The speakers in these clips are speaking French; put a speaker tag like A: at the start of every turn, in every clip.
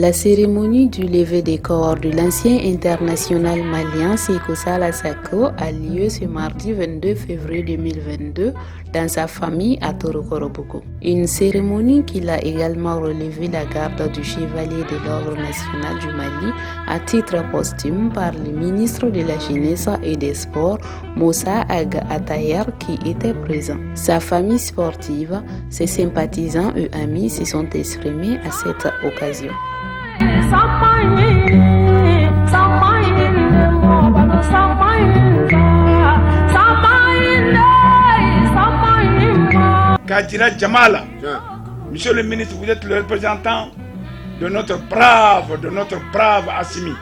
A: La cérémonie du lever des corps de l'ancien international malien Sékou Sala Sako a lieu ce mardi 22 février 2022 dans sa famille à Torokorobogo. Une cérémonie qui a également relevé la garde du chevalier de l'ordre national du Mali à titre posthume par le ministre de la Jeunesse et des Sports, Moussa Aga Atayer, qui était présent. Sa famille sportive, ses sympathisants et amis se sont exprimés à cette occasion.
B: Kadira Djamala, monsieur le ministre, vous êtes le représentant de notre brave Assimi.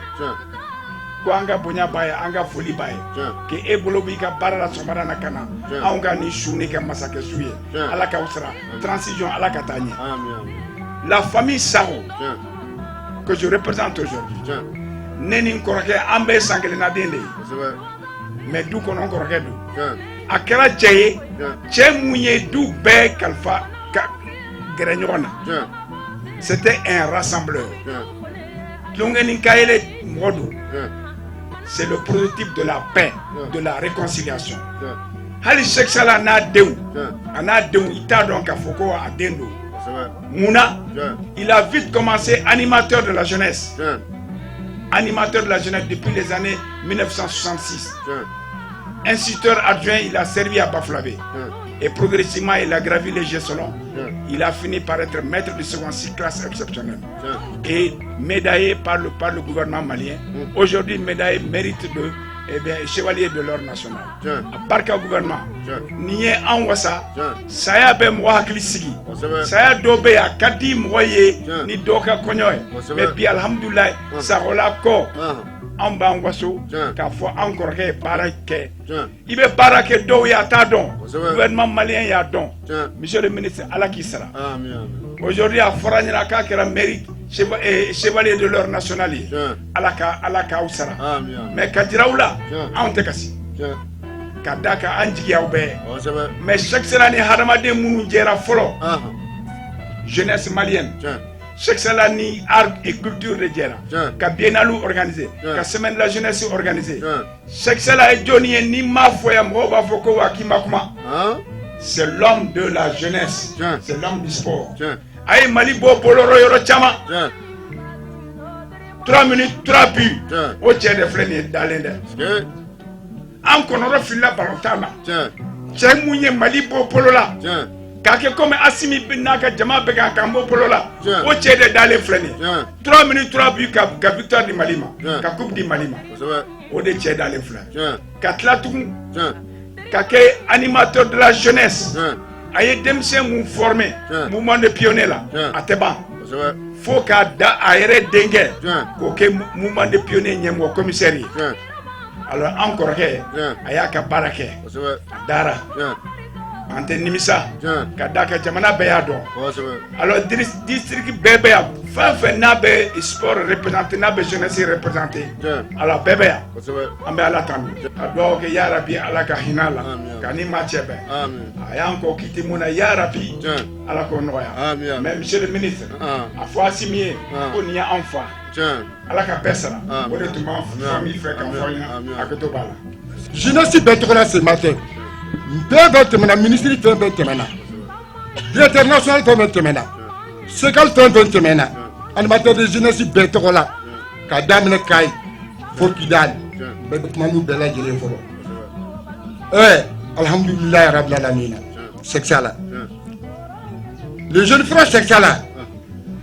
B: Ko anga bonya baye anga foli baye ke ebolobi ka barala somara nakana anga ni shuni ka masake suye ala ka usra transition ala ka tanye. La famille Sao que je représente aujourd'hui neni korake ambe sangelena dende mais du konon korake du akela cheye che munye du be kalfa grenyona. C'était un rassembleur longeni kaele modo. C'est le prototype de la paix, de la réconciliation. Hali Seksala na deu, ana deu ita donc a foko a dendo. Mouna, il a vite commencé animateur de la jeunesse. Animateur de la jeunesse depuis les années 1966. Instituteur adjoint, il a servi à Baflavé. Et progressivement, il a gravi les échelons. Il a fini par être maître de seconde classe exceptionnelle. Et médaillé par le gouvernement malien. Aujourd'hui, médaillé mérite de chevalier de l'ordre national. À part qu'au gouvernement, Nié Anwasa, Saya be Mwakli Sigi, Saya Dobe a Kadi Mwoye, ni Doka Konyoy. Mais bien, alhamdoulilah, ça rola ko. En Bangwaso, qu'a fois encore que Barake. Il veut Barake do ya tadon. Gouvernement malien ya don. Monsieur le ministre, Allah qui sera. Aujourd'hui, à Foraniraka, qui a mérite chevalier de l'ordre national. Allah ka usara. Mais Kadiraoula, on te casse. Kadaka Anjiki Aube. Mais chaque semaine, Haramade Mounjera Folo. Jeunesse malienne. Chaque semaine, art et culture de Djera. Ka Biennale organisé. Ka semaine de la jeunesse organisée. Chaque semaine, Johnny ni ma foya mroba foko wakimakuma. C'est l'homme de la jeunesse. C'est l'homme du sport. Aïe Malibo Poloro Yoro Chama. 3 minutes, 3 buts. Au tiers de flène dans l'Inde. Encore on file la balotana. Tiens, Mouye Malibo Polola. Kake comme Assimi Binaka Djama Bega Kambo Polola. Au tiers de dans les flènes. 3 minutes, 3 buts. Ka victoire du Malima. Ka coupe du Malima. Au des tiers dans les flènes. Katlatou. Kake animateur de la jeunesse. Aïe Demse mou formé. Mouvement de pionnier là. À Teban. Faut qu'à da aéré dengue. Koke mouvement de pionnier nyemo commissariat. Alors encore que ayaka barake. Dara. Ante nimisa. Kadaka jamana beyado. Alors district bébé. Fin nabe sport représenté nabe jeunesse représenté. Alors bébé. Ambe ala tambi. Donc ya rabbi ala ka hinala. Kani machebe. Ayanko kiti muna ya rabbi ala ko noya. Mais monsieur le ministre, a fois signé on y a enfant. Ala ka pesara. Honnêtement famille fait qu'enfant à que to bala.
C: Jeunesse Bentola ce matin. Mbé ministre fait Bentemena. Directeur national fait Bentemena. Ségal fait Bentemena. Animateur de jeunesse Bentola. Kadam le Kai. Fokidal. Bétmanou Bela Djele Foro. Alhamdulillah Rabbil Alamin. C'est ça là. Le jeune frère, c'est ça là.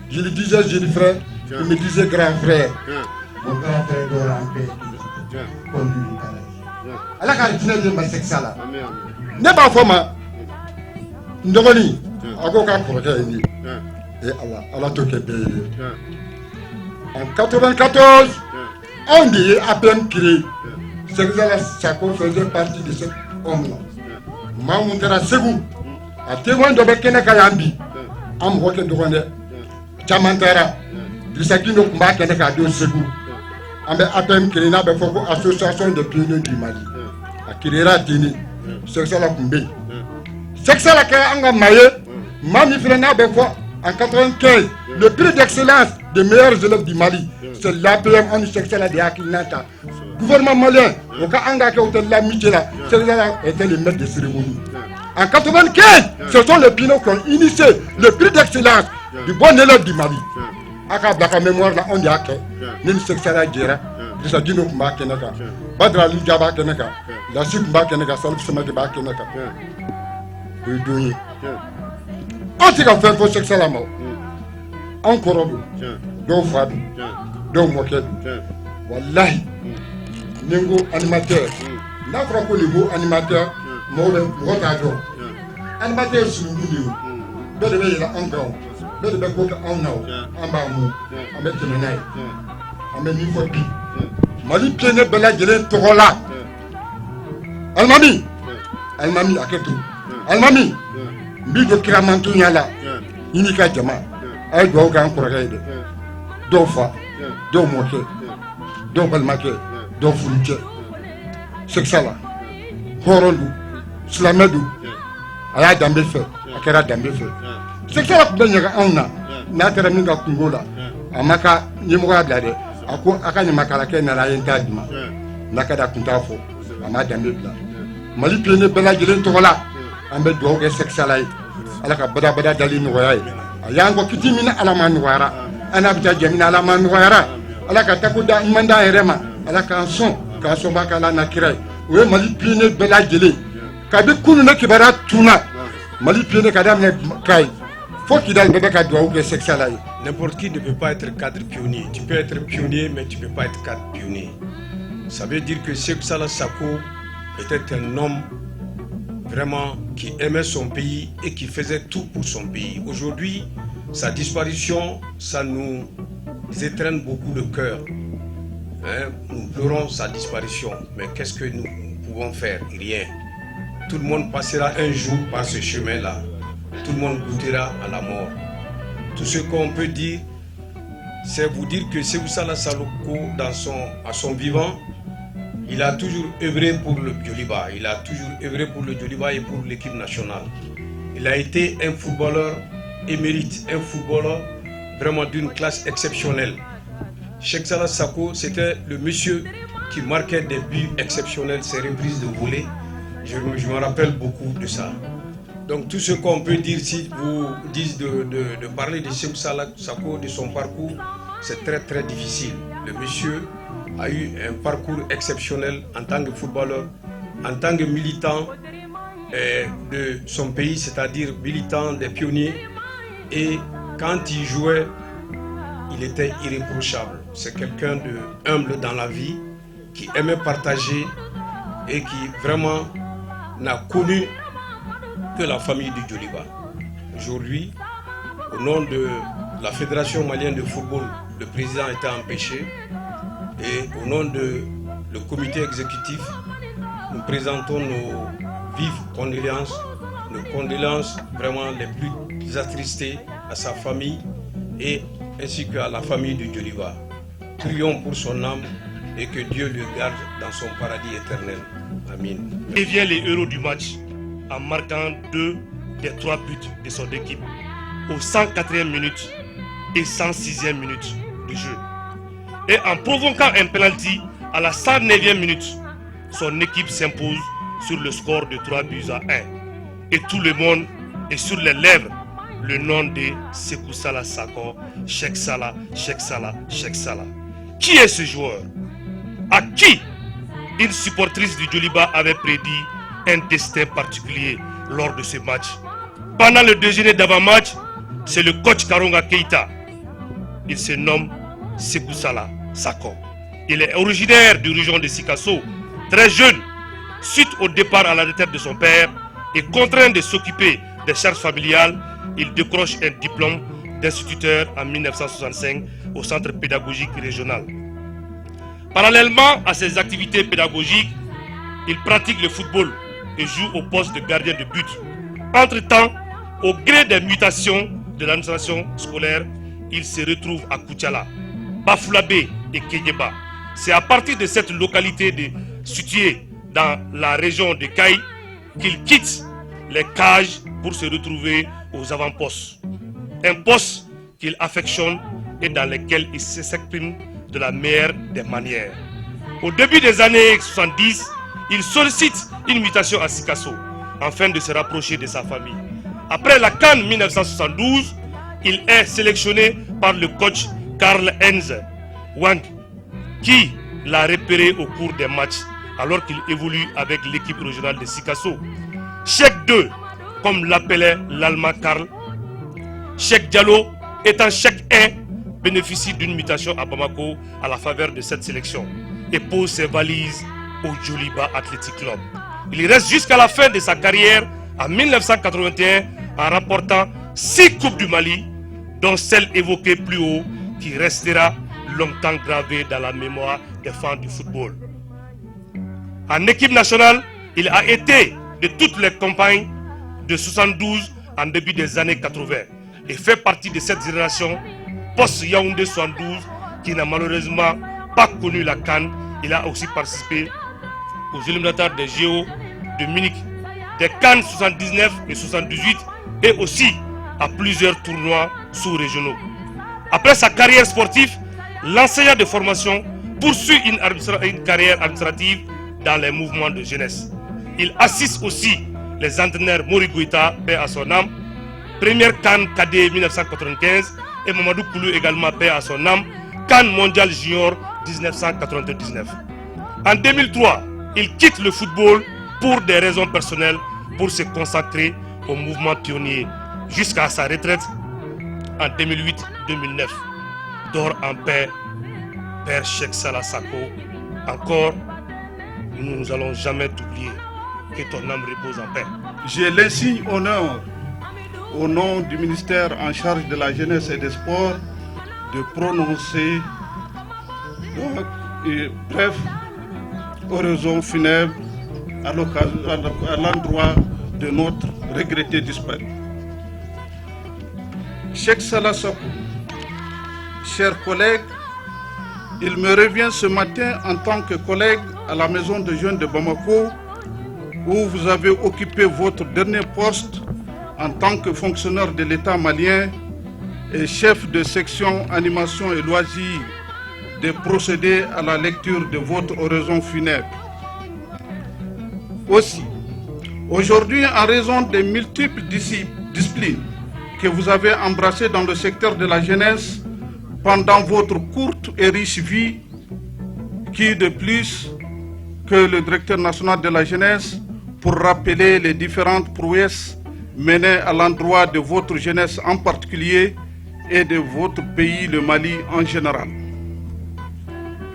C: Je lui disais jeune frère, il me disait grand frère. Mon grand frère doit rentrer. Conduire le carré. Allah ka dina de ma sexa la ne ba foma ndogoni agoka projet ni et Allah to ke en 94 on dit à peine créé Sexa Sako faisait partie de cet homme là Mamoudra Segou a témoin de Bekene Kayambi am hoke ndogone chamantara bisakino kumba kene ka do Segou ambe à peine créé na be foko association de pionniers du Mali a kirera tini Sexa la kumbe Sexa la ka anga maye mami frena be fo en 95 le prix d'excellence des meilleurs élèves du Mali. C'est l'APM, on est sexuel de Akinata. Gouvernement malien, au cas où l'amitié là, ceux-là étaient les maîtres de cérémonie. En 95, ce sont les Pinots qui ont initié le prix d'excellence du bon élève du Mali. Aka blaka mémoire là, on dit à Nini sexuel à Djera, Disa Dino Kumba Kenaka, Badra Lijaba Kenaka, la Sukba Kenaka, Salif Samadiba Kenaka. Oui, oui. On s'est fait pour sexuel à mort. On corrompt, donc Fab, donc Moket. Wallahi, Nengo animateur. N'a pas que le mot animateur, mot animateur sur le vidéo. Belle de veille là, on gagne. Belle de beau on a, en bas, on met le ménage. On met une fois pis. Mali pienne bella gelé togola. Almami à quel tour? Almami, bido kiramantu nyala. Inika jama. Ay do ga encore gaide. Do fa, do moke, do balmake, do fulje. C'est ça là. Horondu, Slamedou, Aya Dambe fait, Akera Dambe fait. C'est ça là que Benyaga Auna, Natera Minga Kungola, Amaka, Nimoga Blade, Akani Makalake Narayen Nakada Kuntafo, Ama Dambe Bla. Mali Piene Bella Gilen Tola, Ambe Doge Sexalai, Alaka Bada Dalin Royal, Ayango Kitimina Alamanwara, Anabja Jamina Alamanwara, Alaka Takuda Imanda Erema, Alaka Son. Kasomaka nakira we Mali Piene bela gele kabe kunu na kibara tuna Mali Piene kadam ne kai faut qu'il aille bébé doit ou sexuel.
D: N'importe qui ne peut pas être cadre pionnier. Tu peux être pionnier mais tu ne peux pas être cadre pionnier. Ça veut dire que Sékou Sala Sako était un homme vraiment qui aimait son pays et qui faisait tout pour son pays. Aujourd'hui, sa disparition, ça nous étreint beaucoup le cœur. Nous pleurons sa disparition, mais qu'est-ce que nous pouvons faire? Rien. Tout le monde passera un jour par ce chemin-là. Tout le monde goûtera à la mort. Tout ce qu'on peut dire, c'est vous dire que Sékou Sala Saloko, à son vivant, il a toujours œuvré pour le Djoliba. Il a toujours œuvré pour le Djoliba et pour l'équipe nationale. Il a été un footballeur émérite, un footballeur vraiment d'une classe exceptionnelle. Cheikh Sala Sako, c'était le monsieur qui marquait des buts exceptionnels, ses reprises de volée. Je me rappelle beaucoup de ça. Donc tout ce qu'on peut dire, si vous dites de parler de Cheikh Sala Sako, de son parcours, c'est très très difficile. Le monsieur a eu un parcours exceptionnel en tant que footballeur, en tant que militant de son pays, c'est-à-dire militant des pionniers. Et quand il jouait, il était irréprochable. C'est quelqu'un de humble dans la vie, qui aimait partager et qui vraiment n'a connu que la famille du Djoliba. Aujourd'hui, au nom de la Fédération malienne de football, le président a été empêché. Et au nom du comité exécutif, nous présentons nos vives condoléances vraiment les plus attristées à sa famille et ainsi qu'à la famille du Djoliba. Prions pour son âme et que Dieu le garde dans son paradis éternel. Amen.
E: Il devient les héros du match en marquant 2 des 3 buts de son équipe aux 104e minute et 106e minute du jeu. Et en provoquant un penalty à la 109e minute, son équipe s'impose sur le score de 3 buts à 1. Et tout le monde est sur les lèvres le nom de Sékou Sala Sako, Cheikh Sala, Cheikh Sala, Cheikh Sala. Qui est ce joueur? À qui une supportrice du Djoliba avait prédit un destin particulier lors de ce match? Pendant le déjeuner d'avant-match, c'est le coach Karonga Keita. Il se nomme Sékou Sala Sako. Il est originaire du région de Sikasso, très jeune, suite au départ à la retraite de son père et contraint de s'occuper des charges familiales. Il décroche un diplôme d'instituteur en 1965 au centre pédagogique régional. Parallèlement à ses activités pédagogiques, il pratique le football et joue au poste de gardien de but. Entre-temps, au gré des mutations de l'administration scolaire, il se retrouve à Koutiala, Bafoulabé et Kenyeba. C'est à partir de cette localité située dans la région de Kaï qu'il quitte les cages pour se retrouver aux avant-postes. Un poste qu'il affectionne et dans lesquels il s'exprime de la meilleure des manières. Au début des années 70, il sollicite une mutation à Sikasso afin de se rapprocher de sa famille. Après la CAN 1972, il est sélectionné par le coach Karl-Heinz Wang qui l'a repéré au cours des matchs alors qu'il évolue avec l'équipe régionale de Sikasso. Cheikh 2, comme l'appelait l'Allemand Karl, Cheikh Diallo étant Cheikh 1, bénéficie d'une mutation à Bamako à la faveur de cette sélection et pose ses valises au Djoliba Athletic Club. Il reste jusqu'à la fin de sa carrière en 1981 en remportant 6 Coupes du Mali, dont celle évoquée plus haut qui restera longtemps gravée dans la mémoire des fans du football. En équipe nationale, il a été de toutes les campagnes de 72 en début des années 80 et fait partie de cette génération post-Yaoundé 72 qui n'a malheureusement pas connu la CAN. Il a aussi participé aux éliminatoires des JO de Munich, des CAN 79 et 78 et aussi à plusieurs tournois sous-régionaux. Après sa carrière sportive, l'enseignant de formation poursuit une carrière administrative dans les mouvements de jeunesse. Il assiste aussi les entraîneurs Mori Goïta, paix à son âme, première CAN KD 1995 et Mamadou Koulou également, paix à son âme, CAN mondial junior 1999. En 2003, il quitte le football pour des raisons personnelles pour se consacrer au mouvement pionnier jusqu'à sa retraite en 2008-2009. Dors en paix, Père Cheikh Salah Sako. Encore, nous n'allons jamais t'oublier. Que ton âme repose en paix.
F: J'ai l'insigne honneur, au nom du ministère en charge de la jeunesse et des sports, de prononcer bref oraison funèbre à l'endroit de notre regretté disparu. Cheikh Salah Sako, chers collègues, il me revient ce matin en tant que collègue à la maison de jeunes de Bamako où vous avez occupé votre dernier poste en tant que fonctionnaire de l'État malien et chef de section animation et loisirs, de procéder à la lecture de votre oraison funèbre. Aussi, aujourd'hui, en raison des multiples disciplines que vous avez embrassées dans le secteur de la jeunesse pendant votre courte et riche vie, qui de plus que le directeur national de la jeunesse, pour rappeler les différentes prouesses menées à l'endroit de votre jeunesse en particulier et de votre pays, le Mali en général.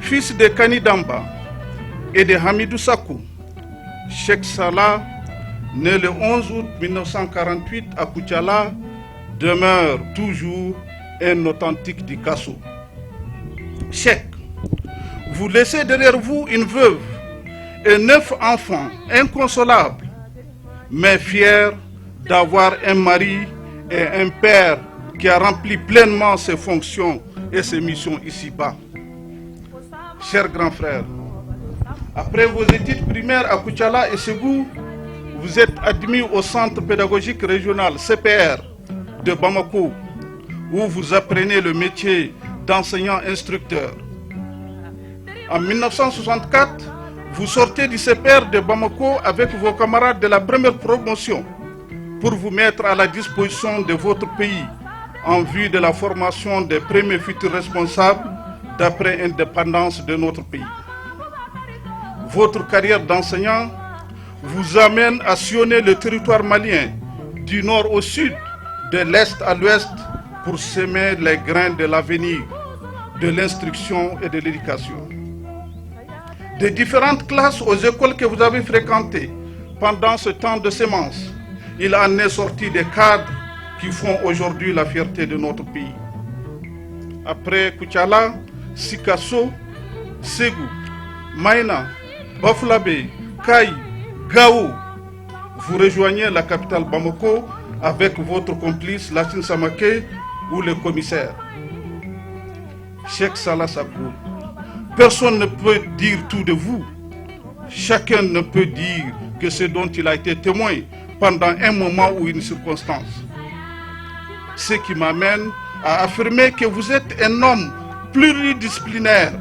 F: Fils de Kani Damba et de Hamidou Sakou, Cheikh Salah, né le 11 août 1948 à Koutiala, demeure toujours un authentique Dikasso. Cheikh, vous laissez derrière vous une veuve et 9 enfants inconsolables, mais fiers d'avoir un mari et un père qui a rempli pleinement ses fonctions et ses missions ici-bas. Chers grands frères, après vos études primaires à Koutiala et Ségou, vous êtes admis au centre pédagogique régional CPR de Bamako, où vous apprenez le métier d'enseignant-instructeur. En 1964, vous sortez du CPR de Bamako avec vos camarades de la première promotion pour vous mettre à la disposition de votre pays en vue de la formation des premiers futurs responsables d'après indépendance de notre pays. Votre carrière d'enseignant vous amène à sillonner le territoire malien du nord au sud, de l'est à l'ouest pour semer les grains de l'avenir, de l'instruction et de l'éducation. Des différentes classes aux écoles que vous avez fréquentées pendant ce temps de sémence, il en est sorti des cadres qui font aujourd'hui la fierté de notre pays. Après Koutiala, Sikasso, Ségou, Maïna, Bafulabé, Kaï, Gao, vous rejoignez la capitale Bamako avec votre complice Lassine Samake ou le commissaire. Cheikh Salah Sako, personne ne peut dire tout de vous. Chacun ne peut dire que ce dont il a été témoin pendant un moment ou une circonstance. Ce qui m'amène a affirmé que vous êtes un homme pluridisciplinaire,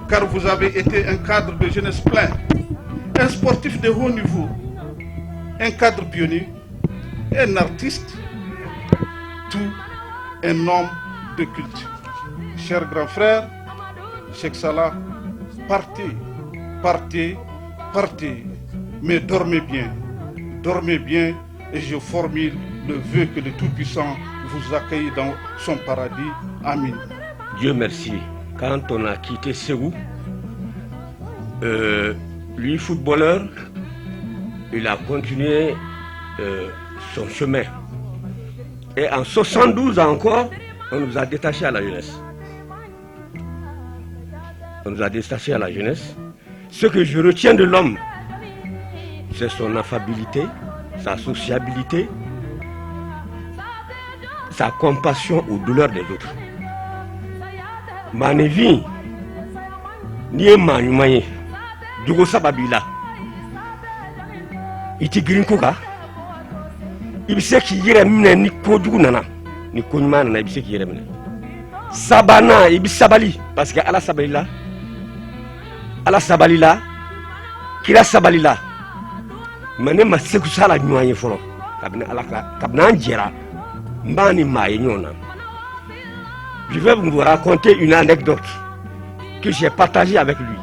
F: car vous avez été un cadre de jeunesse plein, un sportif de haut niveau, un cadre pionnier, un artiste, tout un homme de culte. Cher grand frère, Cheikh Salah, partez, partez, partez, mais dormez bien, et je formule le vœu que le Tout-Puissant vous accueille dans son paradis. Amen.
G: Dieu merci. Quand on a quitté Ségou, lui, footballeur, il a continué son chemin. Et en 72 encore, on nous a détachés à la jeunesse. On nous a détachés à la jeunesse. Ce que je retiens de l'homme, c'est son affabilité, sa sociabilité, sa compassion aux douleurs des autres. Manevi, ni manumaye, dugo sababila. Iti green koka. Ibise ki yere mine ni kodugu nana, ni konyuma nana ibise ki yere mine. Sabana ibise sabali, parce que ala sabalila, kila sabalila. Mane maseku sala nyuanye folo, kabina anjera, mbani maye nyona. Je vais vous raconter une anecdote que j'ai partagée avec lui.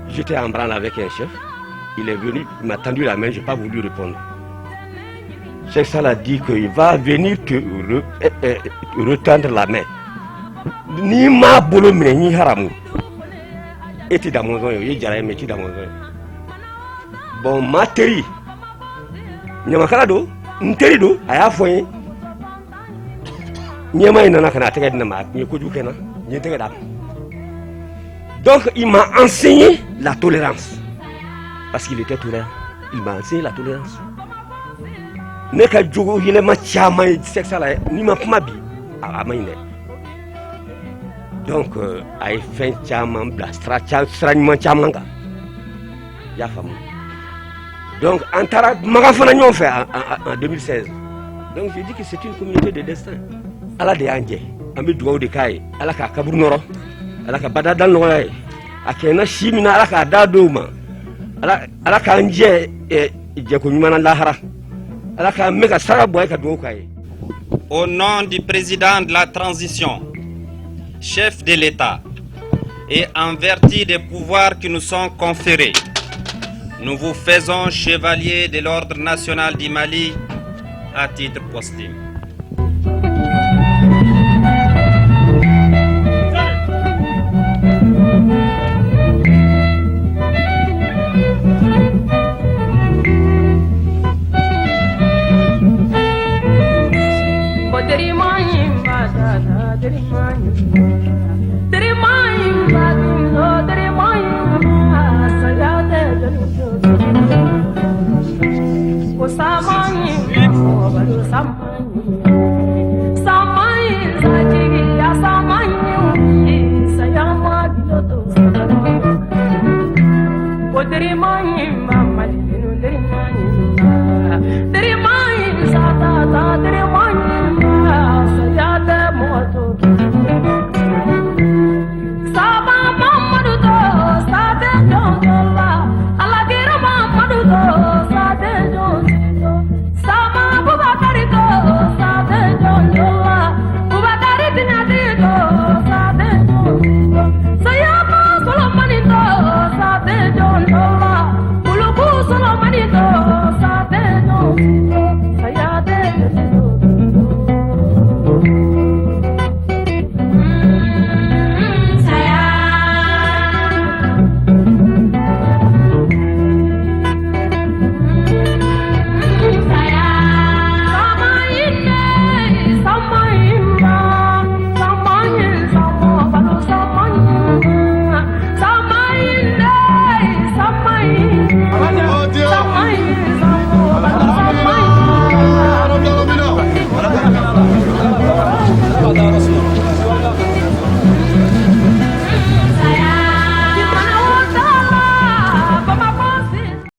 G: J'étais en branle avec un chef. Il est venu, il m'a tendu la main, je n'ai pas voulu répondre. Cheikh Salah dit qu'il va venir te retendre la main. Ni ma bolo ni haramu. Et tu es dans mon zone, il y a un métier dans mon zone. Bon, ma teri. Nyamakala nteri do, aya foye. Donc il m'a enseigné la tolérance. Parce qu'il était tolérant. Il m'a enseigné la tolérance. Donc, il fait donc, en 2016. Donc, je dis que c'est une communauté de destin. Ala de anje ambi duwaw de kai ala ka kabur noro ala ka bada dal no ay akena shimina ala ka dado ma ala ka anje je ko nyuma na lahara ala ka meka sara boy ka do kai.
H: Au nom du président de la transition, chef de l'État, et en vertu des pouvoirs qui nous sont conférés, nous vous faisons chevalier de l'ordre national du Mali à titre posthume.